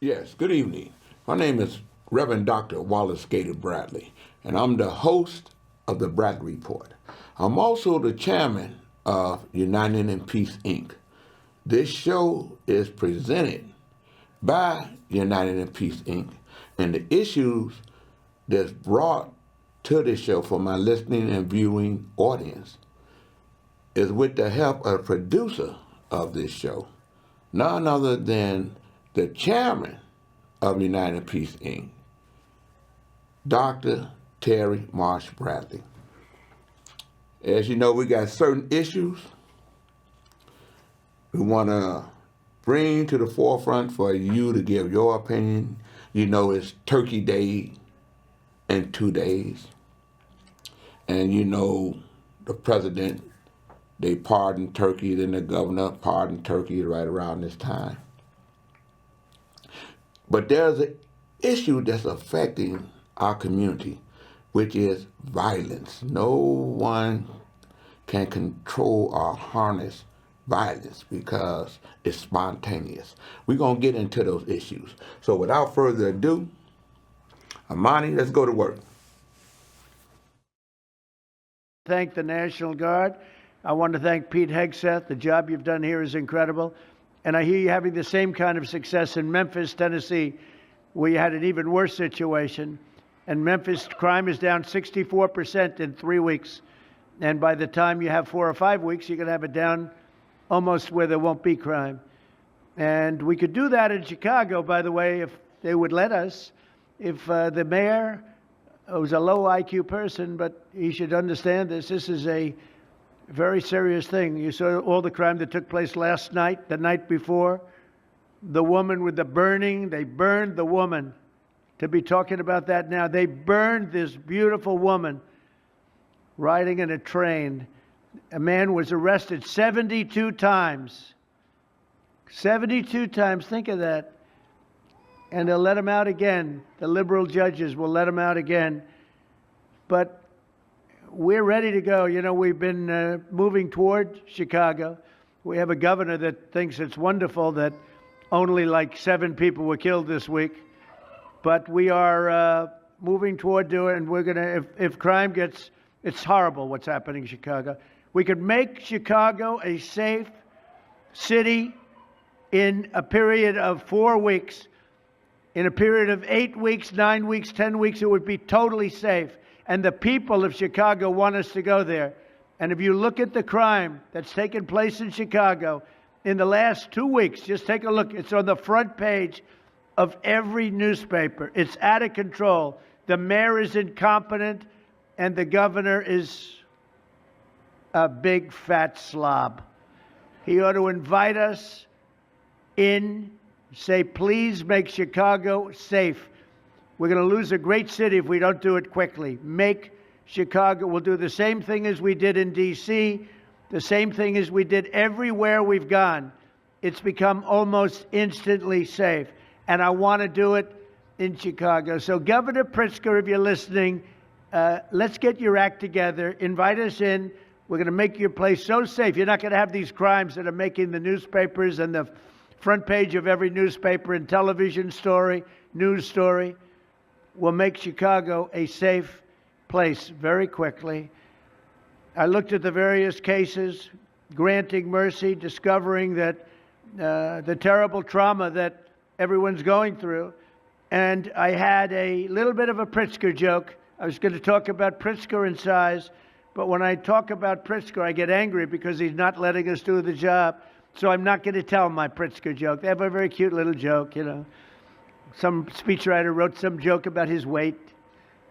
Yes, good evening. My name is Reverend Dr. Wallace Bradley, and I'm the host of the Bradley Report. I'm also the chairman of United in Peace, Inc. This show is presented by United in Peace, Inc., and the issues that's brought to this show for my listening and viewing audience is with the help of the producer of this show, none other than the chairman of United in Peace, Inc., Dr. Terry Marsh Bradley. As you know, we got certain issues we want to bring to the forefront for you to give your opinion. You know, it's Turkey Day in 2 days. And you know, the president, they pardoned Turkey, then the governor pardoned Turkey right around this time. But there's an issue that's affecting our community, which is violence. No one can control or harness violence because it's spontaneous. We're going to get into those issues. So without further ado, Amani, let's go to work. Thank the National Guard. I want to thank Pete Hegseth. The job you've done here is incredible. And I hear you having the same kind of success in Memphis, Tennessee, where you had an even worse situation. And Memphis crime is down 64% in 3 weeks. And by the time you have 4 or 5 weeks, you're going to have it down almost where there won't be crime. And we could do that in Chicago, by the way, if they would let us. If the mayor was a low IQ person, but he should understand this. This is a very serious thing. You saw all the crime that took place last night, the night before. The woman with the burning, they burned the woman. To be talking about that now, they burned this beautiful woman riding in a train. A man was arrested 72 times. 72 times, think of that. And they'll let him out again. The liberal judges will let him out again. But we're ready to go. You know, we've been moving toward Chicago. We have a governor that thinks it's wonderful that only like 7 people were killed this week. But we are moving toward doing it, and we're going to, if crime gets, it's horrible what's happening in Chicago. We could make Chicago a safe city in a period of 4 weeks. In a period of 8 weeks, 9 weeks, 10 weeks, it would be totally safe. And the people of Chicago want us to go there. And if you look at the crime that's taken place in Chicago in the last 2 weeks, just take a look. It's on the front page of every newspaper. It's out of control. The mayor is incompetent, and the governor is a big fat slob. He ought to invite us in, say, please make Chicago safe. We're going to lose a great city if we don't do it quickly. Make Chicago. We'll do the same thing as we did in D.C., the same thing as we did everywhere we've gone. It's become almost instantly safe. And I want to do it in Chicago. So Governor Pritzker, if you're listening, let's get your act together. Invite us in. We're going to make your place so safe. You're not going to have these crimes that are making the newspapers and the front page of every newspaper and television story, news story. We'll make Chicago a safe place very quickly. I looked at the various cases, granting mercy, discovering that the terrible trauma that everyone's going through. And I had a little bit of a Pritzker joke. I was going to talk about Pritzker and size, but when I talk about Pritzker, I get angry because he's not letting us do the job. So I'm not going to tell my Pritzker joke. They have a very cute little joke, you know. Some speechwriter wrote some joke about his weight.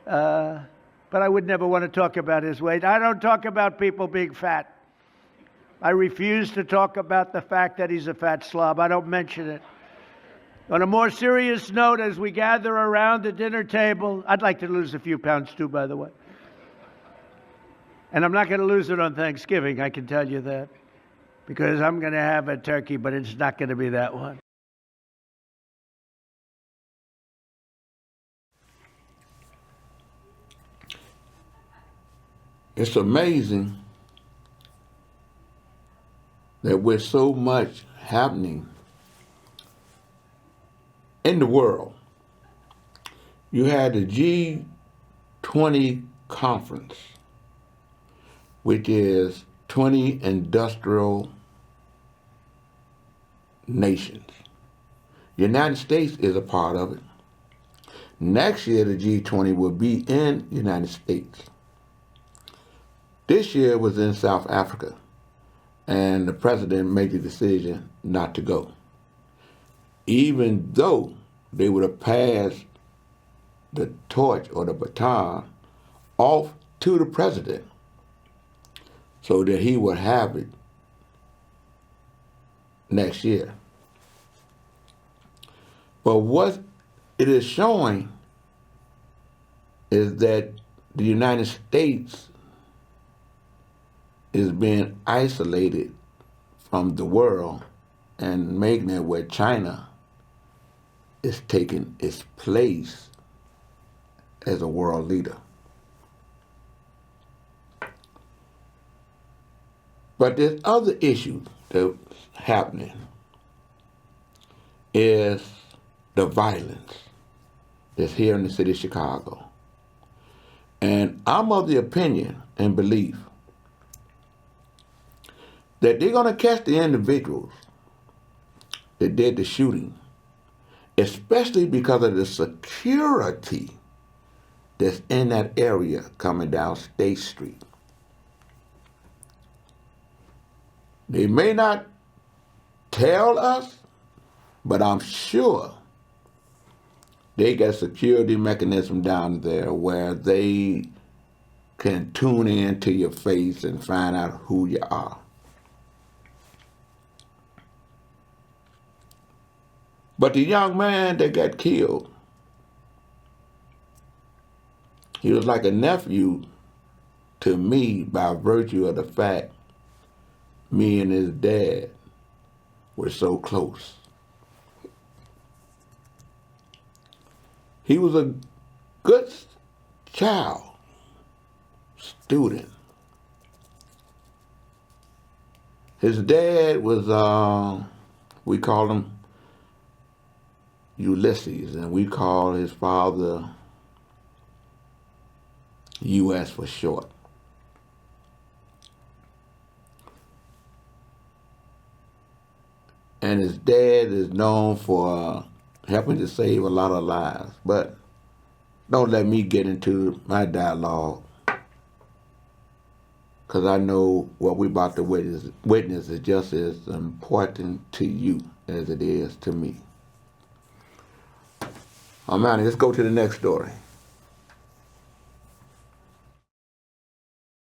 But I would never want to talk about his weight. I don't talk about people being fat. I refuse to talk about the fact that he's a fat slob. I don't mention it. On a more serious note, as we gather around the dinner table, I'd like to lose a few pounds too, by the way. And I'm not going to lose it on Thanksgiving, I can tell you that. because I'm going to have a turkey, but it's not going to be that one. It's amazing that with so much happening in the world, you had the G20 conference, which is 20 industrial nations. The United States is a part of it. Next year, the G20 will be in the United States. This year was in South Africa, and the president made the decision not to go, even though they would have passed the torch or the baton off to the president so that he would have it next year. But what it is showing is that the United States is being isolated from the world and making it where China is taking its place as a world leader. But this other issue that's happening is the violence that's here in the city of Chicago. And I'm of the opinion and belief that they're going to catch the individuals that did the shooting, especially because of the security that's in that area coming down State Street. They may not tell us, but I'm sure they got security mechanism down there where they can tune in to your face and find out who you are. But the young man that got killed, he was like a nephew to me by virtue of the fact me and his dad were so close. He was a good child, student. His dad was, we called him Ulysses, and we call his father U.S. for short. And his dad is known for helping to save a lot of lives. But don't let me get into my dialogue, because I know what we're about to witness is just as important to you as it is to me. Manny, let's go to the next story.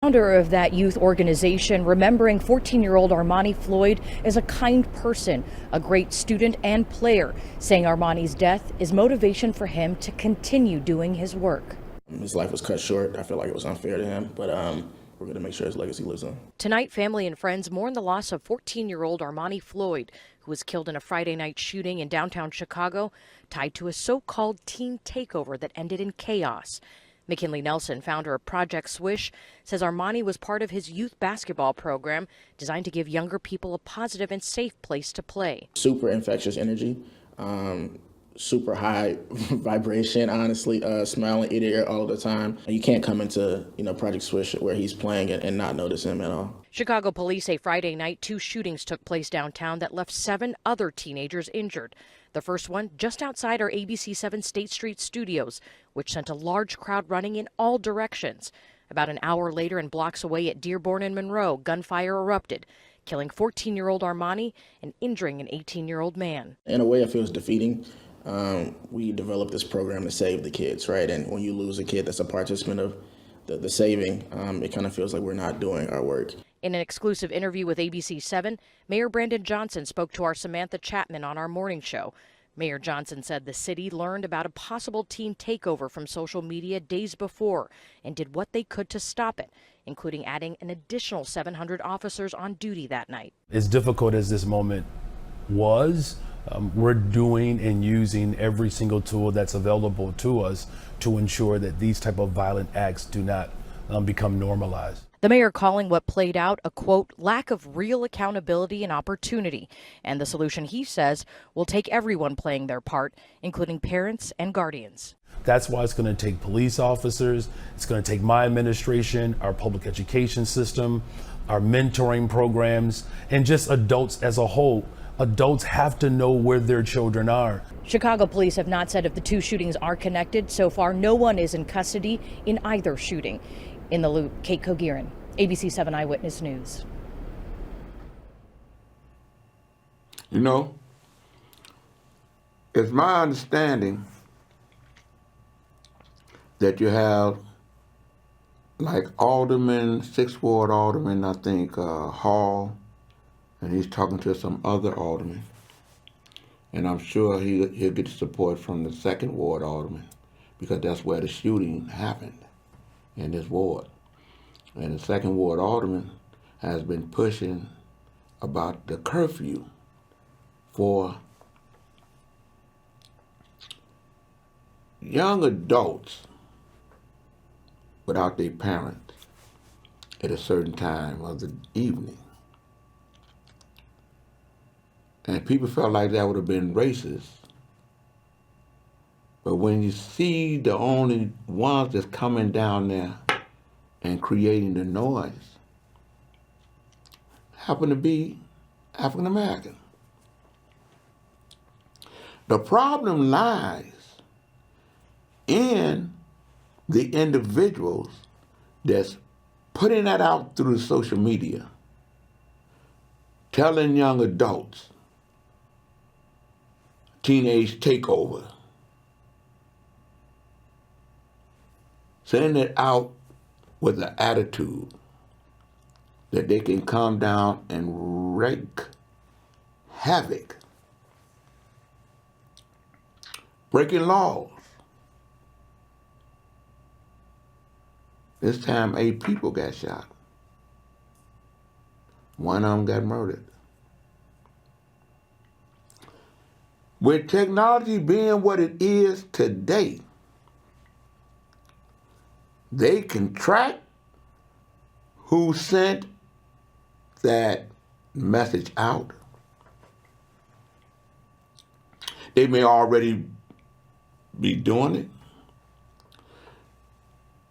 Founder of that youth organization, remembering 14-year-old Armani Floyd as a kind person, a great student and player, saying Armani's death is motivation for him to continue doing his work. His life was cut short. I feel like it was unfair to him, but we're going to make sure his legacy lives on. Tonight, family and friends mourn the loss of 14-year-old Armani Floyd, who was killed in a Friday night shooting in downtown Chicago, tied to a so-called teen takeover that ended in chaos. McKinley Nelson, founder of Project Swish, says Armani was part of his youth basketball program designed to give younger people a positive and safe place to play. Super infectious energy, super high vibration, honestly, smiling ear to ear all the time. You can't come into, Project Swish where he's playing and not notice him at all. Chicago police say Friday night 2 shootings took place downtown that left 7 other teenagers injured. The first one just outside our ABC 7 State Street studios, which sent a large crowd running in all directions. About an hour later and blocks away at Dearborn and Monroe, gunfire erupted, killing 14-year-old Armani and injuring an 18-year-old man. In a way, it feels defeating. We developed this program to save the kids, right? And when you lose a kid that's a participant of the saving, it kind of feels like we're not doing our work. In an exclusive interview with ABC 7, Mayor Brandon Johnson spoke to our Samantha Chapman on our morning show. Mayor Johnson said the city learned about a possible teen takeover from social media days before and did what they could to stop it, including adding an additional 700 officers on duty that night. As difficult as this moment was, we're doing and using every single tool that's available to us to ensure that these type of violent acts do not become normalized. The mayor calling what played out a, quote, lack of real accountability and opportunity. And the solution, he says, will take everyone playing their part, including parents and guardians. That's why it's going to take police officers, it's going to take my administration, our public education system, our mentoring programs, and just adults as a whole. Adults have to know where their children are. Chicago police have not said if the two shootings are connected. So far, no one is in custody in either shooting. In the Loop, Kate Kogirin, ABC 7 Eyewitness News. You know, it's my understanding that you have like Alderman, 6th Ward Alderman, I think Hall, and he's talking to some other aldermen. And I'm sure he'll get support from the 2nd Ward Alderman because that's where the shooting happened, in this ward. And the 2nd Ward Alderman has been pushing about the curfew for young adults without their parents at a certain time of the evening. And people felt like that would have been racist. But when you see the only ones that's coming down there and creating the noise happen to be African American. The problem lies in the individuals that's putting that out through social media, telling young adults, teenage takeover, sending it out with an attitude that they can come down and wreak havoc, breaking laws. This time 8 people got shot. One of them got murdered. With technology being what it is today, they can track who sent that message out. They may already be doing it.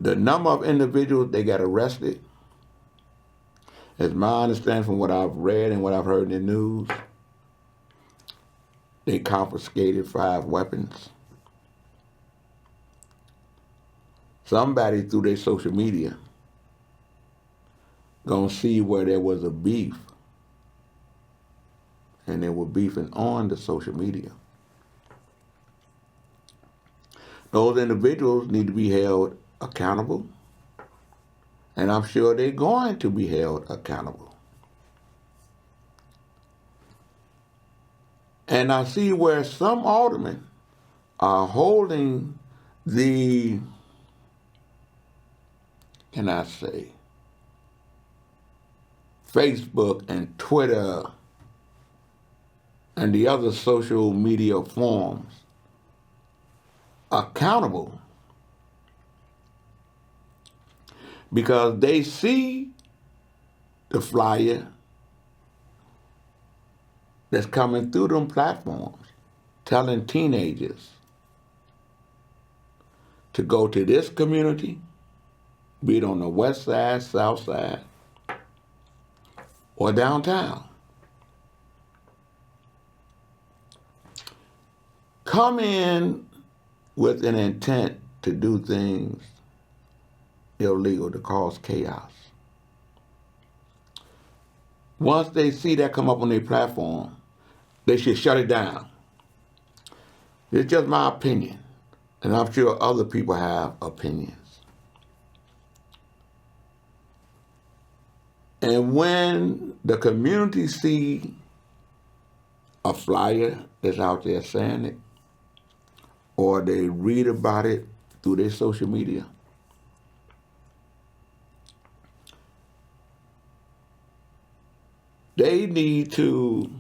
The number of individuals they got arrested, as my understanding from what I've read and what I've heard in the news, they confiscated 5 weapons. Somebody through their social media gonna see where there was a beef, and they were beefing on the social media. Those individuals need to be held accountable, and I'm sure they're going to be held accountable. And I see where some aldermen are holding the, can I say, Facebook and Twitter and the other social media forms accountable because they see the flyer that's coming through them platforms telling teenagers to go to this community, be it on the west side, south side, or downtown. Come in with an intent to do things illegal, to cause chaos. Once they see that come up on their platform, they should shut it down. It's just my opinion, and I'm sure other people have opinions. And when the community see a flyer that's out there saying it, or they read about it through their social media, they need to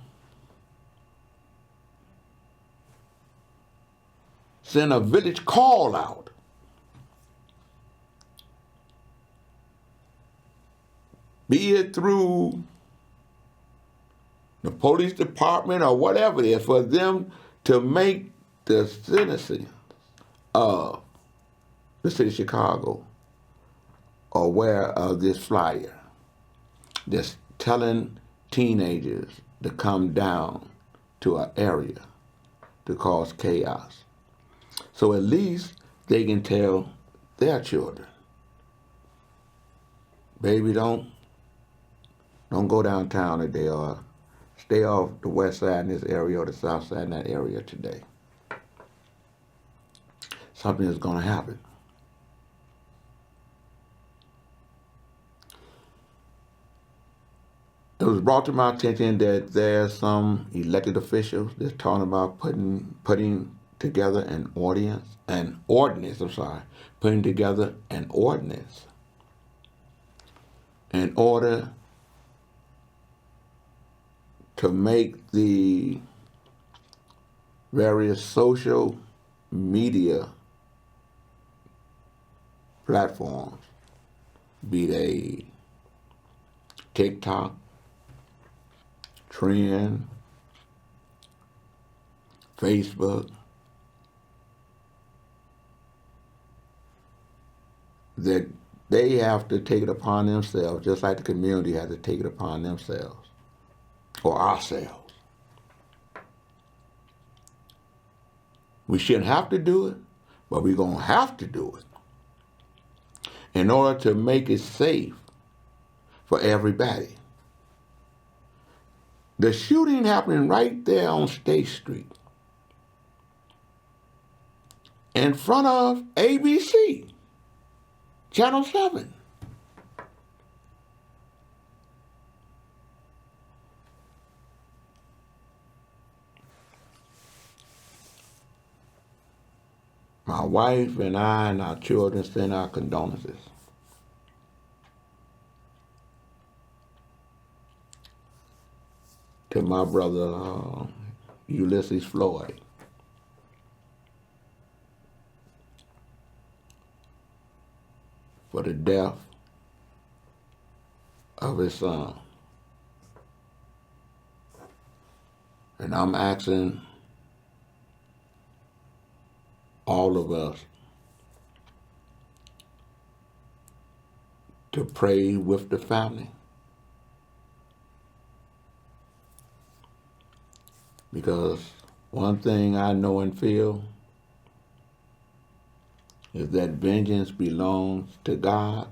send a village call out. Be it through the police department or whatever it is, for them to make the citizens of the city of Chicago aware of this flyer that's telling teenagers to come down to an area to cause chaos. So at least they can tell their children, baby, don't go downtown today, or stay off the west side in this area or the south side in that area today. Something is going to happen. It was brought to my attention that there's some elected officials that's talking about putting together an ordinance, putting together an ordinance in order to make the various social media platforms, be they TikTok, Trend, Facebook, that they have to take it upon themselves, just like the community has to take it upon themselves, or ourselves. We shouldn't have to do it, but we're going to have to do it in order to make it safe for everybody. The shooting happening right there on State Street in front of ABC, Channel 7. My wife and I and our children send our condolences. To my brother, Ulysses Floyd. For the death of his son. And I'm asking all of us to pray with the family. Because one thing I know and feel is that vengeance belongs to God.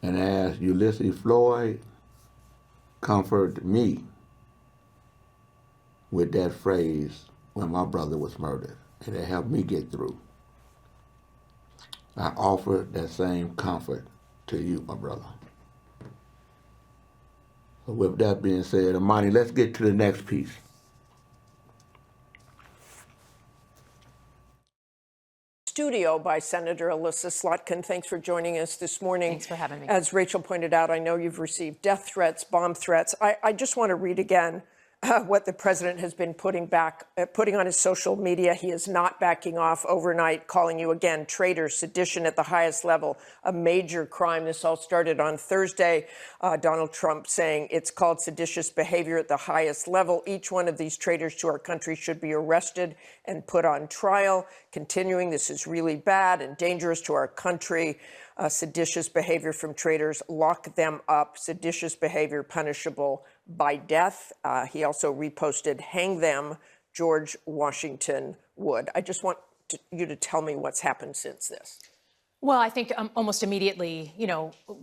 And as Ulysses Floyd comforted me with that phrase when my brother was murdered, and it helped me get through, I offer that same comfort to you, my brother. So with that being said, Amani, let's get to the next piece. Studio by Senator Alyssa Slotkin. Thanks for joining us this morning. Thanks for having me. As Rachel pointed out, I know you've received death threats, bomb threats. I just want to read again what the president has been putting on his social media. He is not backing off overnight, calling you again traitor, sedition at the highest level, a major crime. This all started on Thursday. Donald Trump saying it's called seditious behavior at the highest level. Each one of these traitors to our country should be arrested and put on trial. Continuing, this is really bad and dangerous to our country. Seditious behavior from traitors, lock them up. Seditious behavior punishable by death. He also reposted, hang them, George Washington Wood. I just want you to tell me what's happened since this. Well, I think almost immediately,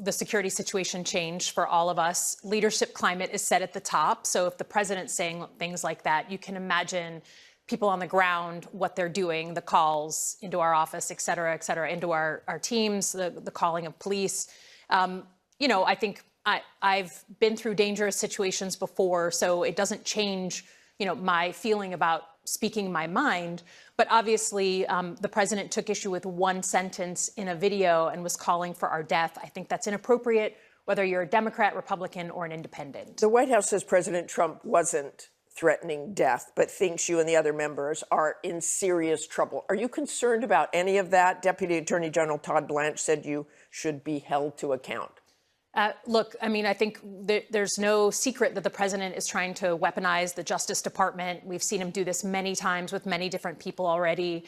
the security situation changed for all of us. Leadership climate is set at the top. So if the president's saying things like that, you can imagine people on the ground, what they're doing, the calls into our office, et cetera, into our teams, the calling of police. I think I've been through dangerous situations before, so it doesn't change, my feeling about speaking my mind. But obviously, the president took issue with one sentence in a video and was calling for our death. I think that's inappropriate, whether you're a Democrat, Republican, or an independent. The White House says President Trump wasn't threatening death, but thinks you and the other members are in serious trouble. Are you concerned about any of that? Deputy Attorney General Todd Blanche said you should be held to account. Look, I think there's no secret that the president is trying to weaponize the Justice Department. We've seen him do this many times with many different people already.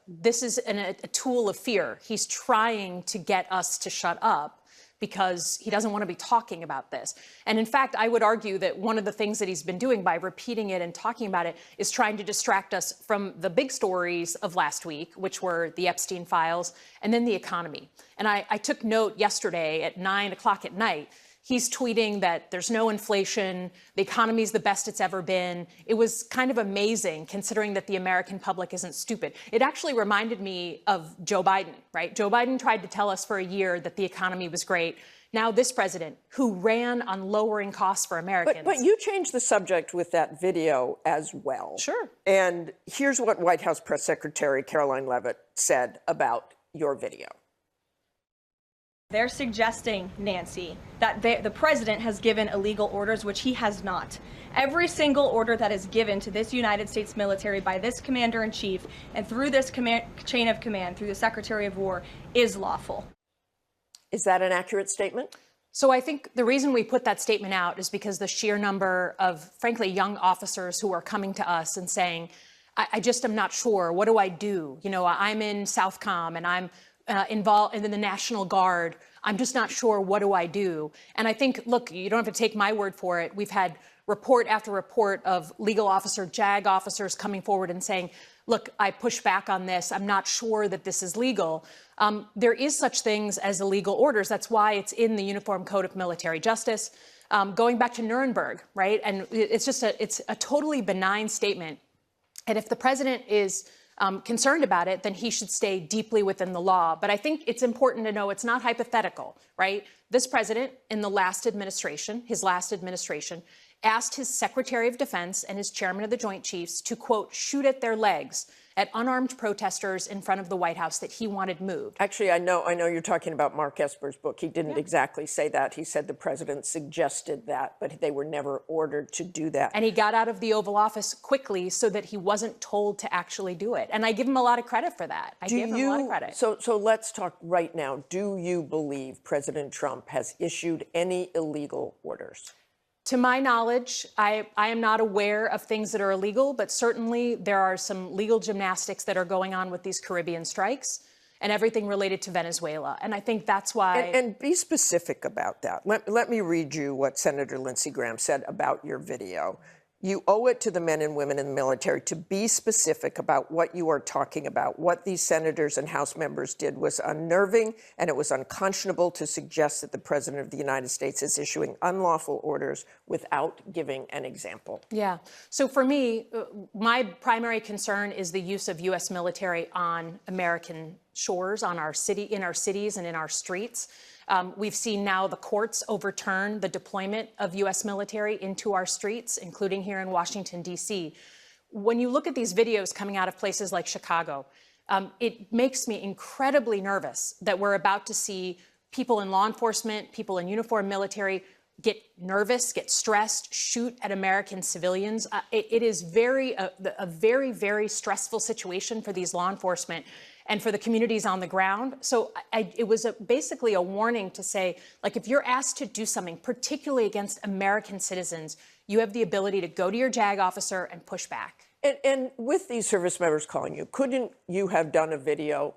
This is a tool of fear. He's trying to get us to shut up because he doesn't want to be talking about this. And in fact, I would argue that one of the things that he's been doing by repeating it and talking about it is trying to distract us from the big stories of last week, which were the Epstein files and then the economy. And I took note yesterday at 9 o'clock at night. He's tweeting that there's no inflation, the economy's the best it's ever been. It was kind of amazing considering that the American public isn't stupid. It actually reminded me of Joe Biden, right? Joe Biden tried to tell us for a year that the economy was great. Now this president, who ran on lowering costs for Americans. But you changed the subject with that video as well. Sure. And here's what White House Press Secretary Caroline Leavitt said about your video. They're suggesting, Nancy, that the president has given illegal orders, which he has not. Every single order that is given to this United States military by this commander-in-chief and through this chain of command, through the Secretary of War, is lawful. Is that an accurate statement? So I think the reason we put that statement out is because the sheer number of, frankly, young officers who are coming to us and saying, I just am not sure. What do I do? I'm in Southcom and I'm involved in the National Guard. I'm just not sure. What do I do? And I think, look, you don't have to take my word for it. We've had report after report of legal officer, JAG officers coming forward and saying, look, I push back on this. I'm not sure that this is legal. There is such things as illegal orders. That's why it's in the Uniform Code of Military Justice. Going back to Nuremberg, right? And it's a totally benign statement. And if the president is concerned about it, then he should stay deeply within the law. But I think it's important to know it's not hypothetical, right? This president in the last administration, his last administration, asked his Secretary of Defense and his chairman of the Joint Chiefs to, quote, shoot at their legs at unarmed protesters in front of the White House that he wanted moved. Actually, I know you're talking about Mark Esper's book. He didn't exactly say that. He said the president suggested that, but they were never ordered to do that. And he got out of the Oval Office quickly so that he wasn't told to actually do it. And I give him a lot of credit for that. I give him a lot of credit. So let's talk right now. Do you believe President Trump has issued any illegal orders? To my knowledge, I am not aware of things that are illegal, but certainly there are some legal gymnastics that are going on with these Caribbean strikes and everything related to Venezuela. And I think that's why... And be specific about that. Let me read you what Senator Lindsey Graham said about your video. You owe it to the men and women in the military to be specific about what you are talking about. What these senators and House members did was unnerving, and it was unconscionable to suggest that the President of the United States is issuing unlawful orders without giving an example. Yeah. So for me, my primary concern is the use of U.S. military on American shores, in our cities and in our streets. We've seen now the courts overturn the deployment of U.S. military into our streets, including here in Washington, D.C. When you look at these videos coming out of places like Chicago, it makes me incredibly nervous that we're about to see people in law enforcement, people in uniform military get nervous, get stressed, shoot at American civilians. It is a very, very stressful situation for these law enforcement and for the communities on the ground. So it was basically a warning to say, like, if you're asked to do something, particularly against American citizens, you have the ability to go to your JAG officer and push back. And with these service members calling you, couldn't you have done a video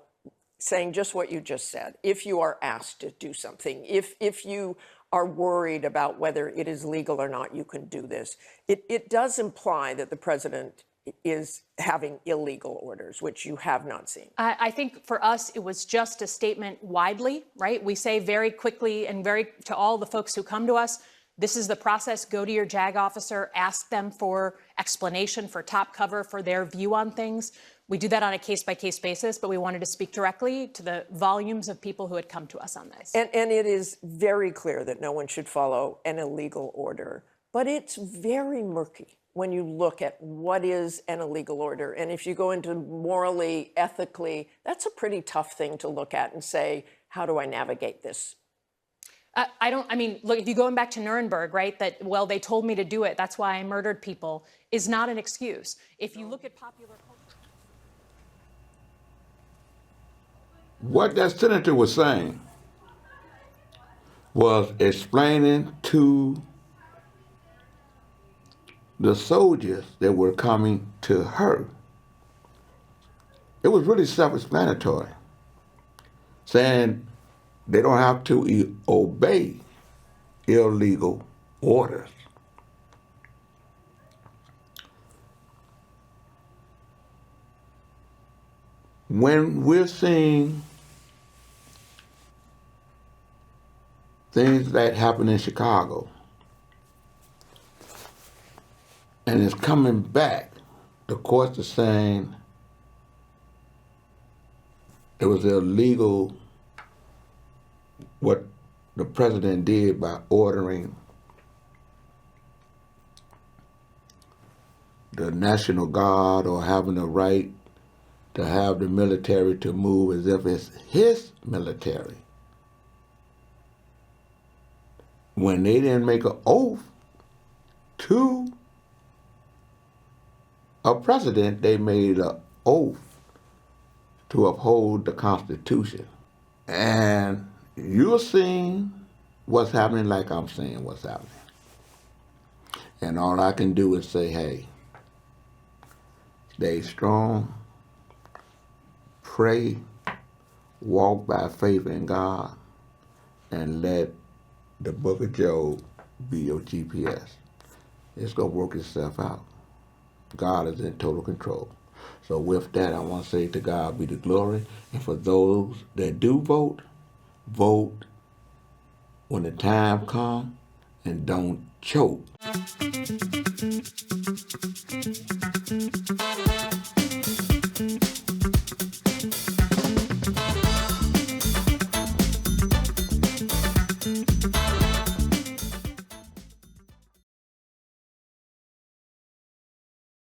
saying just what you just said? If you are asked to do something, if you are worried about whether it is legal or not, you can do this. It does imply that the president is having illegal orders, which you have not seen. I think for us, it was just a statement widely, right? We say very quickly and to all the folks who come to us, This is the process. Go to your JAG officer, ask them for explanation, for top cover, for their view on things. We do that on a case-by-case basis, but we wanted to speak directly to the volumes of people who had come to us on this. And it is very clear that no one should follow an illegal order, but it's very murky when you look at what is an illegal order. And if you go into morally, ethically, that's a pretty tough thing to look at and say, how do I navigate this? Look, if you going back to Nuremberg, right, that, well, they told me to do it, that's why I murdered people, is not an excuse. If you look at popular culture. What that senator was saying was explaining to the soldiers that were coming to her. It was really self-explanatory, saying they don't have to obey illegal orders. When we're seeing things that happen in Chicago, and it's coming back, the courts are saying it was illegal what the president did by ordering the National Guard or having the right to have the military to move as if it's his military. When they didn't make an oath to a president, they made an oath to uphold the Constitution. And you're seeing what's happening like I'm seeing what's happening. And all I can do is say, hey, stay strong, pray, walk by faith in God, and let the book of Job be your GPS. It's going to work itself out. God is in total control. So with that, I want to say to God be the glory. And for those that do vote, vote when the time comes and don't choke.